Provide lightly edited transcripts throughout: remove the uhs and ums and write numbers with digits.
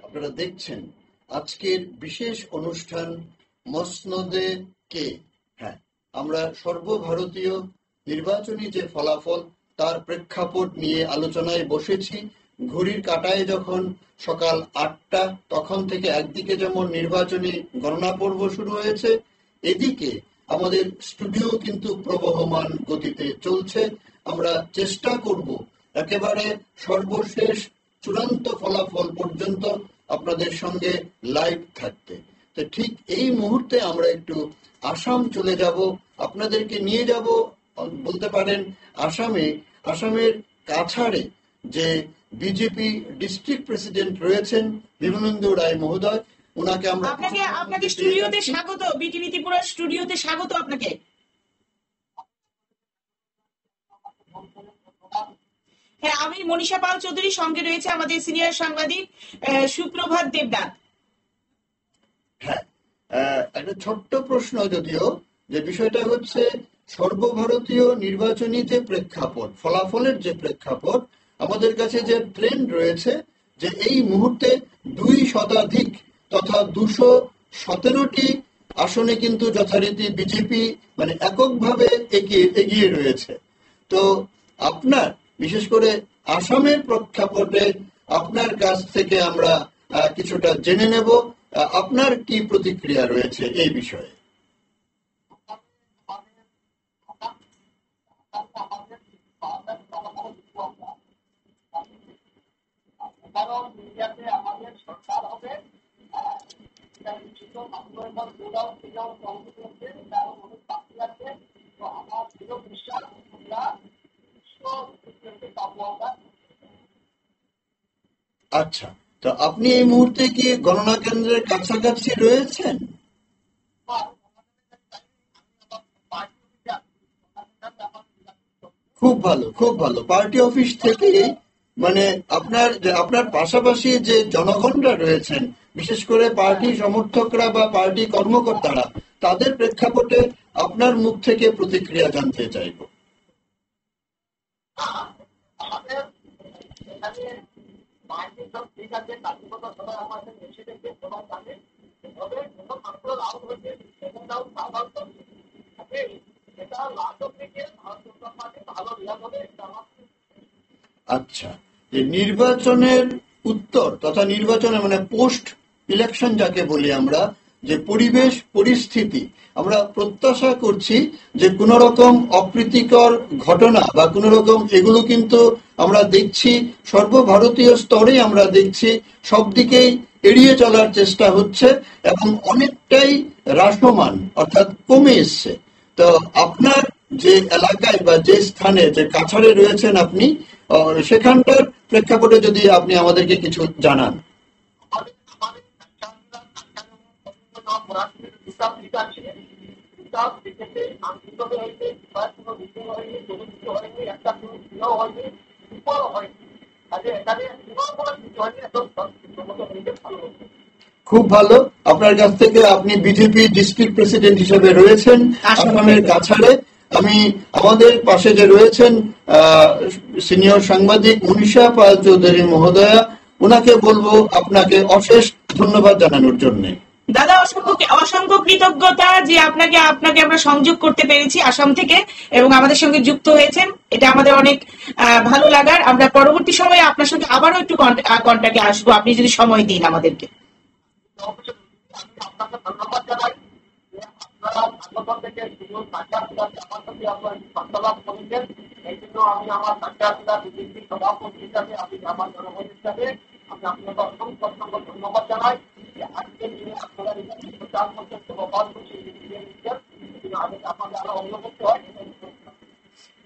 আপনারা দেখছেন আজকের বিশেষ অনুষ্ঠান মসনদে কে। হ্যাঁ, আমরা সর্বভারতীয় নির্বাচনী যে ফলাফল তার প্রেক্ষাপট নিয়ে আলোচনায় বসেছি। ঘড়ির কাঁটায় যখন সকাল 8টা, তখন থেকে একদিকে যেমন নির্বাচনী গণনা পর্ব শুরু হয়েছে, এদিকে আমাদের স্টুডিও কিন্তু প্রবহমান গতিতে চলছে। আমরা চেষ্টা করব একেবারে সর্বশেষ চূড়ান্ত ফলাফল পর্যন্ত আপনাদের সঙ্গে লাইভ থাকতে। তো ঠিক এই মুহূর্তে আমরা একটু আসাম চলে যাব, আপনাদেরকে নিয়ে যাব বলতে পারেন আসামের কাছাড়ে যে বিজেপি ডিস্ট্রিক্ট প্রেসিডেন্ট রয়েছেন বিমলেন্দু রায় মহোদয়, ওনাকে আমরা আপনাকে স্টুডিওতে স্বাগত, বিটিভি ত্রিপুরা স্টুডিওতে স্বাগত আপনাকে। হ্যাঁ, আমি মনীষা পাল চৌধুরী, সঙ্গে রয়েছে আমাদের সিনিয়র সাংবাদিক সুপ্রভাত দেবনাথ। হ্যাঁ, একটা ছোট্ট প্রশ্ন, যদিও যে বিষয়টা হচ্ছে সর্বভারতীয় নির্বাচনী যে প্রেক্ষাপট, ফলাফলের যে প্রেক্ষাপট, আমাদের কাছে যে ট্রেন্ড রয়েছে যে এই মুহূর্তে 2 শতাধিক তথা 217টি আসনে কিন্তু যথারীতি বিজেপি মানে এককভাবে এগিয়ে রয়েছে। তো আপনার বিশেষ করে আসামের প্রেক্ষাপটে আপনার কাছ থেকে আমরা কিছুটা জেনে নেব, আপনার কি প্রতিক্রিয়া রয়েছে এই বিষয়ে? আচ্ছা, তো আপনি এই মুহূর্তে কি গণনা কেন্দ্রের কাছাকাছি রয়েছেন? খুব ভালো, খুব ভালো। পার্টি অফিস থেকে মানে আপনার পাশাপাশি যে জনগণরা রয়েছেন, বিশেষ করে পার্টি সমর্থকরা বা পার্টি কর্মকর্তারা, তাদের প্রেক্ষাপটে আপনার মুখ থেকে প্রতিক্রিয়া জানতে চাইব। আচ্ছা, যে নির্বাচনের উত্তর তথা নির্বাচনের মানে পোস্ট ইলেকশন যাকে বলি আমরা, যে পরিবেশ পরিস্থিতি, আমরা প্রত্যাশা করছি যে কোন রকম অপ্রীতিকর ঘটনা বা কোন রকম এগুলো কিন্তু আমরা দেখছি সর্বভারতীয় স্তরে, আমরা দেখছি সব দিকেই এড়িয়ে চলার চেষ্টা হচ্ছে এবং অনেকটাই হ্রাসমান অর্থাৎ কমে এসছে। তো আপনার যে এলাকায় বা যে স্থানে যে কাছাড়ে রয়েছেন আপনি, সেখানটার প্রেক্ষাপটে যদি আপনি আমাদেরকে কিছু জানান। খুব ভালো, আপনার কাছ থেকে আপনি বিজেপি ডিস্ট্রিক্ট প্রেসিডেন্ট হিসেবে রয়েছেন আসামের কাছাড়ে। আমি আমাদের পাশে যে রয়েছেন সিনিয়র সাংবাদিক মনীষা পাল চৌধুরী মহোদয়া, ওনাকে বলবো আপনাকে অশেষ ধন্যবাদ জানানোর জন্য। দাদা, অসংখ্য কৃতজ্ঞতা যে আপনাকে আমরা সংযোগ করতে পেরেছি আসাম থেকে এবং আমাদের সঙ্গে যুক্ত হয়েছেন, এটা আমাদের অনেক ভালো লাগার। আমরা পরবর্তী সময়ে আপনার সঙ্গে আবারও একটু কন্ট্যাক্টে আসবো, আপনি যদি সময় দিন আমাদেরকে।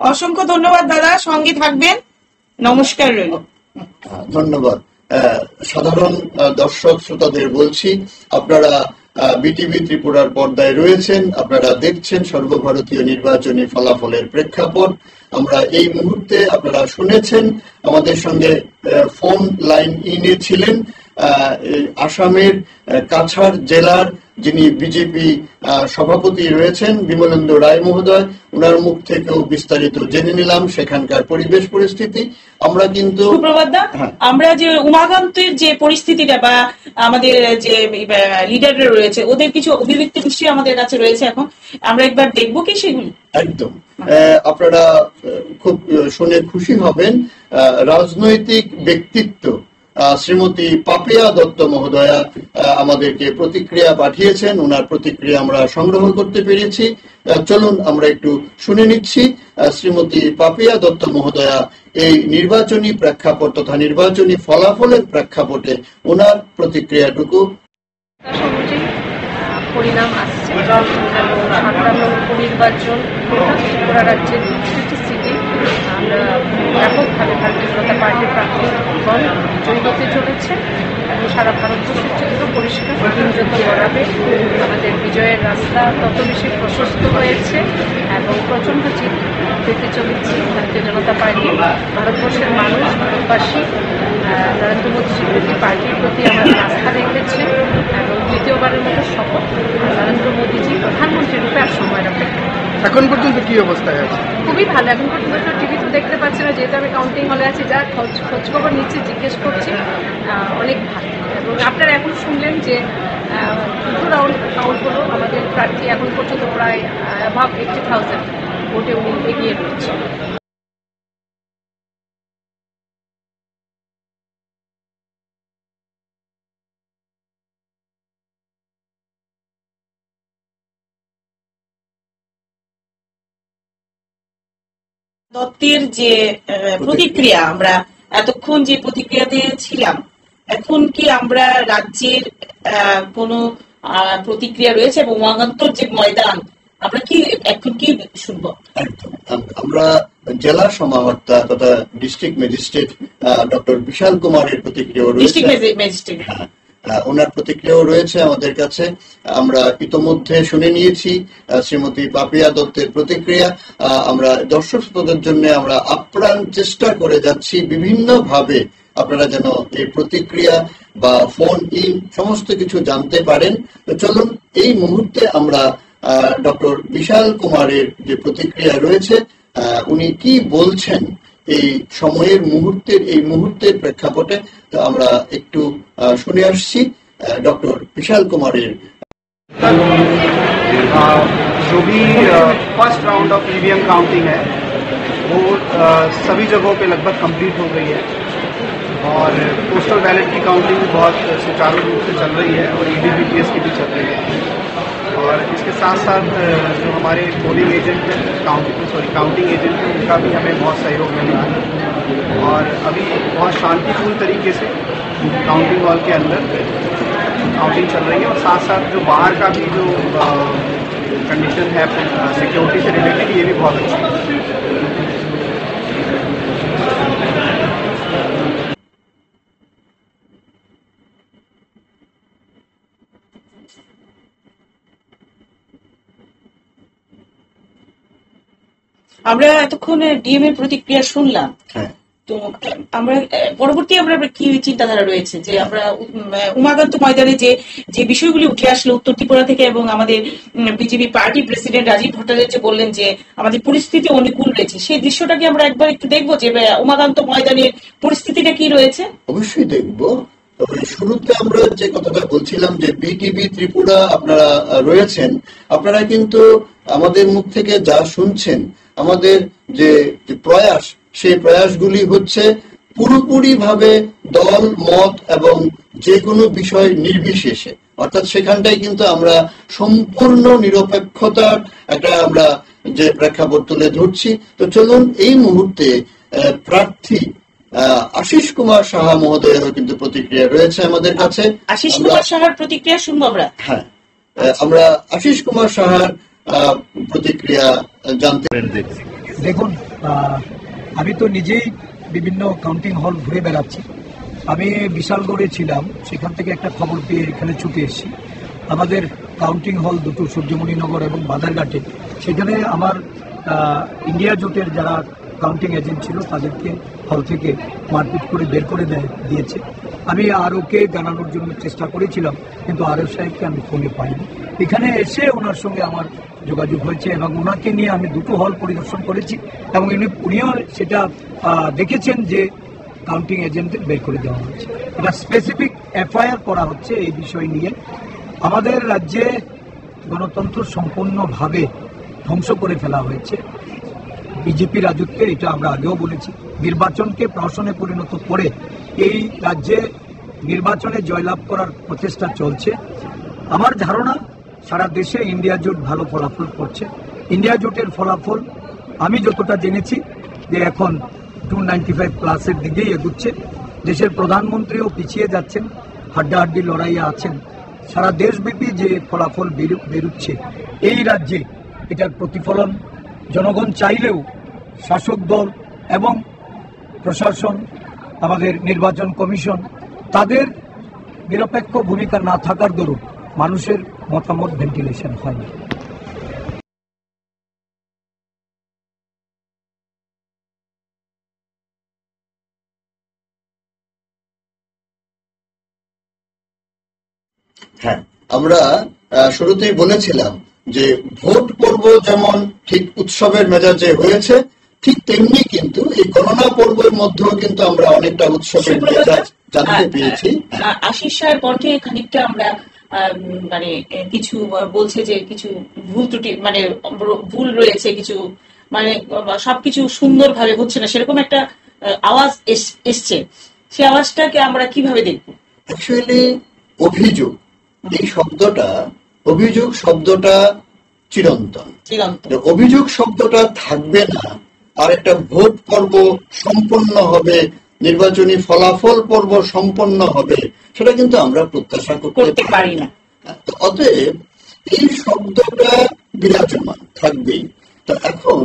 অসংখ্য ধন্যবাদ দাদা, সঙ্গে থাকবেন। নমস্কার রইল। ধন্যবাদ। সাধারণ দর্শক শ্রোতাদের বলছি, আপনারা বিটিভি ত্রিপুরার পর্দায় রয়েছেন, আপনারা দেখছেন সর্বভারতীয় নির্বাচনী ফলাফলের প্রেক্ষাপট। আমরা এই মুহূর্তে আপনারা শুনেছেন আমাদের সঙ্গে ফোন লাইন ইনে ছিলেন আসামের কাছাড় জেলার যিনি বিজেপি সভাপতি রয়েছেন বিমলেন্দু রায় মহোদয়, ওনার মুখ থেকেও বিস্তারিত জেনে নিলাম সেখানকার পরিবেশ পরিস্থিতি। আমরা কিন্তু আমরা যে উমাকান্তের যে পরিস্থিতিটা বা আমাদের যে লিডাররা রয়েছে ওদের কিছু অভিব্যক্তি নিশ্চয়ই আমাদের কাছে রয়েছে, এখন আমরা একবার দেখবো কি সেগুলি। একদম, আপনারা খুব শুনে খুশি হবেন। রাজনৈতিক ব্যক্তিত্ব শ্রীমতী পাপিয়া দত্ত মহোদয়া আমাদেরকে প্রতিক্রিয়া পাঠিয়েছেন, ওনার প্রতিক্রিয়া আমরা সংগ্রহ করতে পেরেছি। চলুন আমরা একটু শুনে নিচ্ছি। শ্রীমতী পাপিয়া দত্ত মহোদয়া এই নির্বাচনী প্রেক্ষাপট তথা নির্বাচনী ফলাফলের প্রেক্ষাপটে ওনার প্রতিক্রিয়াটুকু। পরিণাম আসছে এবং 57 উপনির্বাচন ত্রিপুরা রাজ্যের প্রতিটি সিটে আমরা ব্যাপকভাবে ভারতীয় জনতা পার্টির প্রার্থীগণ জয়ী হতে চলেছে এবং সারা ভারতবর্ষের চিত্র পরিষ্কার। দিন যত গড়াবে আমাদের বিজয়ের রাস্তা তত বেশি প্রশস্ত হয়েছে এবং প্রচণ্ড জিত পেতে চলেছে ভারতীয় জনতা পার্টি। ভারতবর্ষের মানুষ, ভারতবাসী নরেন্দ্র মোদীজির প্রতি, পার্টির প্রতি আমাদের আস্থা রেখেছে এবং দ্বিতীয়বারের মতো শপথ নরেন্দ্র মোদীজি প্রধানমন্ত্রী রূপে আর সময় অপেক্ষা। এখন পর্যন্ত কি অবস্থায় আছে? খুবই ভালো। এখন পর্যন্ত টিভিতে দেখতে পাচ্ছি না, যেহেতু আমি কাউন্টিং হলে আছি, যা খোঁজ খবর নিচ্ছি, জিজ্ঞেস করছি, অনেক ভালো। এবং আপনারা এখন শুনলেন যে দুটো রাউন্ড কাউন্ট হলো, আমাদের প্রার্থী এখন পর্যন্ত প্রায় অ্যাভাব 80,000 ভোটে উনি এগিয়ে রয়েছে। দত্তের যে প্রতিক্রিয়া, আমরা এতক্ষণ যে প্রতিক্রিয়া দিয়েছিলাম, এখন কি আমরা রাজ্যের কোনো প্রতিক্রিয়া রয়েছে এবং উমাকান্তর যে ময়দান আমরা কি এখন কি শুনবো? একদম, আমরা জেলা সমাহর্তা তথা ডিস্ট্রিক্ট ম্যাজিস্ট্রেট ডক্টর বিশাল কুমারের প্রতিক্রিয়া রয়েছে, ওনার প্রতিক্রিয়াও রয়েছে আমাদের কাছে। আমরা ইতোমধ্যে শুনে নিয়েছি শ্রীমতী পাপিয়া দত্তের প্রতিক্রিয়া। আমরা দর্শক শ্রোতাদের জন্য আমরা আপ্রাণ চেষ্টা করে যাচ্ছি বিভিন্ন ভাবে আপনারা যেন এই প্রতিক্রিয়া বা ফোন ইন সমস্ত কিছু জানতে পারেন। তো চলুন এই মুহূর্তে আমরা ডক্টর বিশাল কুমারের যে প্রতিক্রিয়া রয়েছে, উনি কি বলছেন এই সময়ের মুহূর্তের প্রেক্ষাপটে, তো আমরা একটু শুনে আসছি डॉक्टर विशाल कुमार। जो भी first round of EVM counting है वो सभी जगहों पे लगभग कंप्लीट हो गई है और पोस्टल बैलेट की काउंटिंग बहुत सुचारू रूप से चल रही है और ईडीबीटीएस की भी चल रही है। और इसके साथ साथ जो हमारे पोलिंग एजेंट काउंटिंग एजेंट हैं उनका भी हमें बहुत सहयोग मिल रहा है और अभी बहुत शांतिपूर्ण तरीके से काउंटिंग हॉल के अंदर काउंटिंग चल रही है और साथ साथ जो बाहर का भी जो कंडीशन है सिक्योरिटी से रिलेटेड ये भी बहुत अच्छी है। আমরা এতক্ষণ ডিএম এর প্রতিক্রিয়া শুনলাম, তো আমরা পরবর্তী আমরা কি চিন্তাধারা রয়েছে যে আমরা উমাকান্ত ময়দানে যে বিষয়গুলি উঠে আসলো উত্তর ত্রিপুরা থেকে এবং আমাদের BJP party president Rajiv Bhattacharya বললেন যে আমাদের পরিস্থিতি অনুকূল রয়েছে, সেই দৃশ্যটাকে আমরা একবার একটু দেখবো যে উমাকান্ত ময়দানের পরিস্থিতিটা কি রয়েছে। অবশ্যই দেখবো। তবে শুরুতে আমরা যে কথাটা বলছিলাম যে বিটিভি ত্রিপুরা আপনারা রয়েছেন, আপনারা কিন্তু আমাদের মুখ থেকে যা শুনছেন, আমাদের যে প্রয়াস, সেই প্রয়াসগুলি হচ্ছে পুরোপুরি ভাবে দল মত এবং যে কোনো বিষয় নির্বিশেষে, অর্থাৎ সেখানটাই কিন্তু আমরা সম্পূর্ণ নিরপেক্ষতার একটা আমরা যে প্রেক্ষাপট তুলে ধরছি। তো চলুন এই মুহূর্তে প্রার্থী আশিস কুমার সাহা মহোদয়ের কিন্তু প্রতিক্রিয়া রয়েছে আমাদের কাছে। আশিস কুমার সাহার প্রতিক্রিয়া শুনবো আমরা। হ্যাঁ, আমরা আশিস কুমার সাহার প্রতিক্রিয়া জানতে। দেখুন, আমি তো নিজেই বিভিন্ন কাউন্টিং হল ঘুরে বেড়াচ্ছি। আমি বিশালগড়ে ছিলাম, সেখান থেকে একটা খবর পেয়ে এখানে ছুটে এসেছি। আমাদের কাউন্টিং হল দুটো সূর্যমণিনগর এবং বাদারঘাটে, সেখানে আমার ইন্ডিয়া জোটের যারা কাউন্টিং এজেন্ট ছিল তাদেরকে হল থেকে মারপিট করে বের করে দিয়েছে। আমি আরওকে জানানোর জন্য চেষ্টা করেছিলাম, কিন্তু আরও সাহেবকে আমি ফোনে পাইনি। এখানে এসে ওনার সঙ্গে আমার যোগাযোগ হয়েছে এবং ওনাকে নিয়ে আমি দুটো হল পরিদর্শন করেছি এবং উনিও সেটা দেখেছেন যে কাউন্টিং এজেন্টদের বের করে দেওয়া হচ্ছে। এটা স্পেসিফিক এফআইআর করা হচ্ছে এই বিষয় নিয়ে। আমাদের রাজ্যে গণতন্ত্র সম্পূর্ণভাবে ধ্বংস করে ফেলা হয়েছে বিজেপি রাজত্বে, এটা আমরা আগেও বলেছি। নির্বাচনকে প্রহসনে পরিণত করে এই রাজ্যে নির্বাচনে জয়লাভ করার প্রচেষ্টা চলছে। আমার ধারণা সারা দেশে ইন্ডিয়া জোট ভালো ফলাফল করছে। ইন্ডিয়া জোটের ফলাফল আমি যতটা জেনেছি যে এখন 295 প্লাসের দিকেই এগুচ্ছে। দেশের প্রধানমন্ত্রীও পিছিয়ে যাচ্ছেন, হাড্ডাহাড্ডি লড়াইয়ে আছেন। সারা দেশব্যাপী যে ফলাফল বেরোচ্ছে এই রাজ্যে, এটার প্রতিফলন জনগণ চাইলেও শাসক দল এবং প্রশাসন, আমাদের নির্বাচন কমিশন, তাদের নিরপেক্ষ ভূমিকা না থাকার দরুন মানুষের মতামত ভেন্টিলেশন হয়নি। হ্যাঁ, আমরা শুরুতেই বলেছিলাম যে ভোট পর্ব যেমন ঠিক উৎসবের মেজাজে হয়েছে, ঠিক তেমনি কিন্তু এই গণনা পর্বের মধ্যেও কিন্তু আমরা অনেকটা উৎসবের মেজাজ জানতে পেরেছি। আশিস স্যার কণ্ঠে খানিকটা আমরা মানে কিছু বলছে যে কিছু ভুল ত্রুটি মানে ভুল রয়েছে, কিছু মানে সবকিছু সুন্দরভাবে হচ্ছে না, সেরকম একটা আওয়াজ এসছে। সেই আওয়াজটাকে আমরা কিভাবে দেখবো? অ্যাকচুয়ালি অভিযোগ, এই শব্দটা, অভিযোগ শব্দটা চিরন্তন। অভিযোগ শব্দটা থাকবে না আর একটা ভোট পর্ব সম্পন্ন হবে, নির্বাচনী ফলাফল পর্ব সম্পন্ন হবে, সেটা কিন্তু আমরা প্রত্যাশা করতে পারি না। অতএব এই শব্দটা বিরাজমান থাকবেই। তো এখন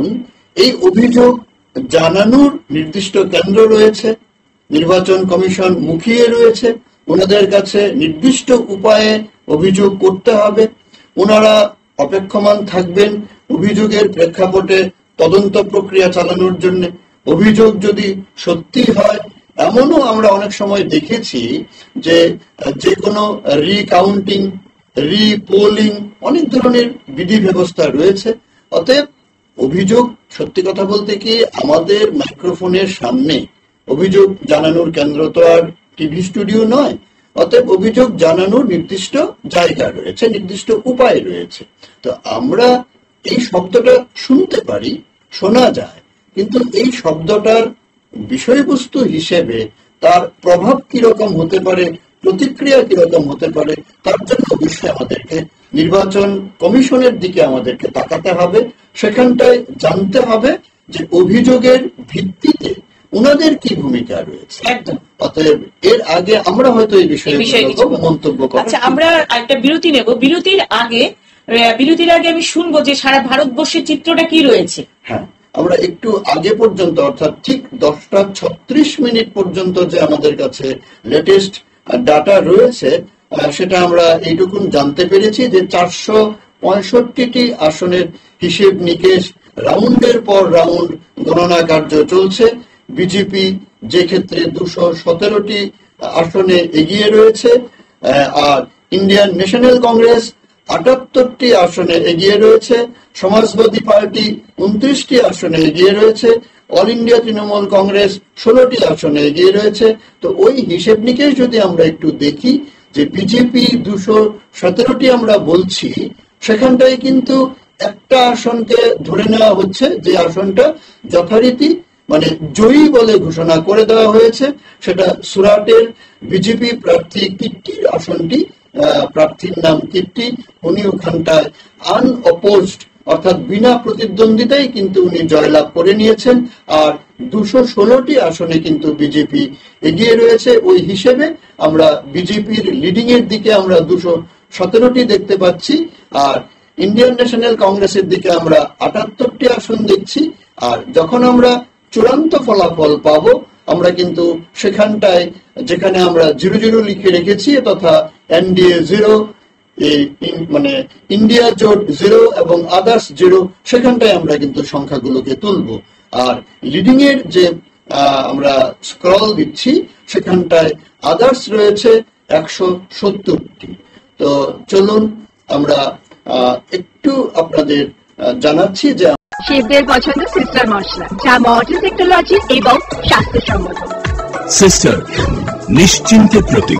এই অভিযোগ জানানোর নির্দিষ্ট কেন্দ্র রয়েছে, নির্বাচন কমিশন মুখিয়ে রয়েছে, ওনাদের কাছে নির্দিষ্ট উপায়ে অভিযোগ করতে হবে। ওনারা অপেক্ষমান থাকবেন অভিযোগের প্রেক্ষাপটে তদন্ত প্রক্রিয়া চালানোর জন্য। অভিযোগ যদি সত্যি হয়, এমনও আমরা অনেক সময় দেখেছি যে কোনো রিকাউন্টিং, রিপোলিং, অনেক ধরনের বিধি ব্যবস্থা রয়েছে। অতএব অভিযোগ, সত্যি কথা বলতে কি, আমাদের মাইক্রোফোনের সামনে অভিযোগ জানানোর কেন্দ্র তো আর টিভি স্টুডিও নয়। অতএব অভিযোগ জানানোর নির্দিষ্ট জায়গা রয়েছে, নির্দিষ্ট উপায় রয়েছে। তো আমরা এই শব্দটা শুনতে পারি, শোনা যায়, কিন্তু এই শব্দটার বিষয়বস্তু হিসেবে তার প্রভাব কিরকম হতে পারে, প্রতিক্রিয়া কিরকম হতে পারে, তার জন্য অবশ্যই আমাদেরকে নির্বাচন কমিশনের দিকে আমাদেরকে তাকাতে হবে। সেখানটায় জানতে হবে যে অভিযোগের ভিত্তিতে ওনাদের কি ভূমিকা রয়েছে। অতএব এর আগে আমরা হয়তো এই বিষয়ে মন্তব্য করব। আচ্ছা, আমরা একটা বিরতি নেব। বিরতির আগে আমি শুনবো যে সারা ভারতবর্ষের চিত্রটা কি রয়েছে। হ্যাঁ, আমরা একটু আগে পর্যন্ত, অর্থাৎ ঠিক 10:36 পর্যন্ত যে আমাদের কাছে লেটেস্ট ডাটা রয়েছে, সেটা আমরা এইটুকুন জানতে পেরেছি যে 465টি আসনের হিসেব নিকেশ, রাউন্ডের পর রাউন্ড গণনা কার্য চলছে। বিজেপি যে ক্ষেত্রে 217টি আসনে এগিয়ে রয়েছে, আর ইন্ডিয়ান ন্যাশনাল কংগ্রেস 78টি আসনে এগিয়ে রয়েছে, সমাজবাদী পার্টি 29টি আসনে এগিয়ে রয়েছে, অল ইন্ডিয়া তৃণমূল কংগ্রেস 16টি আসনে এগিয়ে রয়েছে। তো ওই হিসেব নিকেশ যদি আমরা একটু দেখি, যে বিজেপি 217টি আমরা বলছি, সেখানটায় কিন্তু একটা আসনকে ধরে নেওয়া হচ্ছে, যে আসনটা যথারীতি মানে জয়ী বলে ঘোষণা করে দেওয়া হয়েছে, সেটা সুরাটের বিজেপি প্রার্থী কিট্টির আসনটি। প্রার্থীর নাম কিট্টি, উনি ওখানটায় আনঅপোজড, অর্থাৎ বিনা প্রতিদ্বন্দ্বিতায় কিন্তু উনি জয়লাভ করে নিয়েছেন। আর 216টি আসনে কিন্তু বিজেপি এগিয়ে রয়েছে। ওই হিসেবে আমরা বিজেপির লিডিং এর দিকে আমরা 217টি দেখতে পাচ্ছি, আর ইন্ডিয়ান ন্যাশনাল কংগ্রেসের দিকে আমরা 78টি আসন দেখছি। আর যখন আমরা চূড়ান্ত ফলাফল পাবো, আমরা কিন্তু সেখানটায় যেখানে আমরা 00 লিখে রেখেছি, তথা এনডিএ 0, মানে ইন্ডিয়া জোট 0 এবং আদার্স 0, সেখানটায় আমরা কিন্তু সংখ্যাগুলোকে তুলব। আর লিডিং এর যে আমরা স্ক্রল দিচ্ছি সেখানটায় আদার্স রয়েছে 170টি। তো চলুন আমরা একটু আপনাদের জানাচ্ছি যে শেফদের পছন্দ সিস্টার মশলা, যা মডার্ন টেকনোলজি এবং স্বাস্থ্যসম্মত। সিস্টার, নিশ্চিন্তের প্রতীক।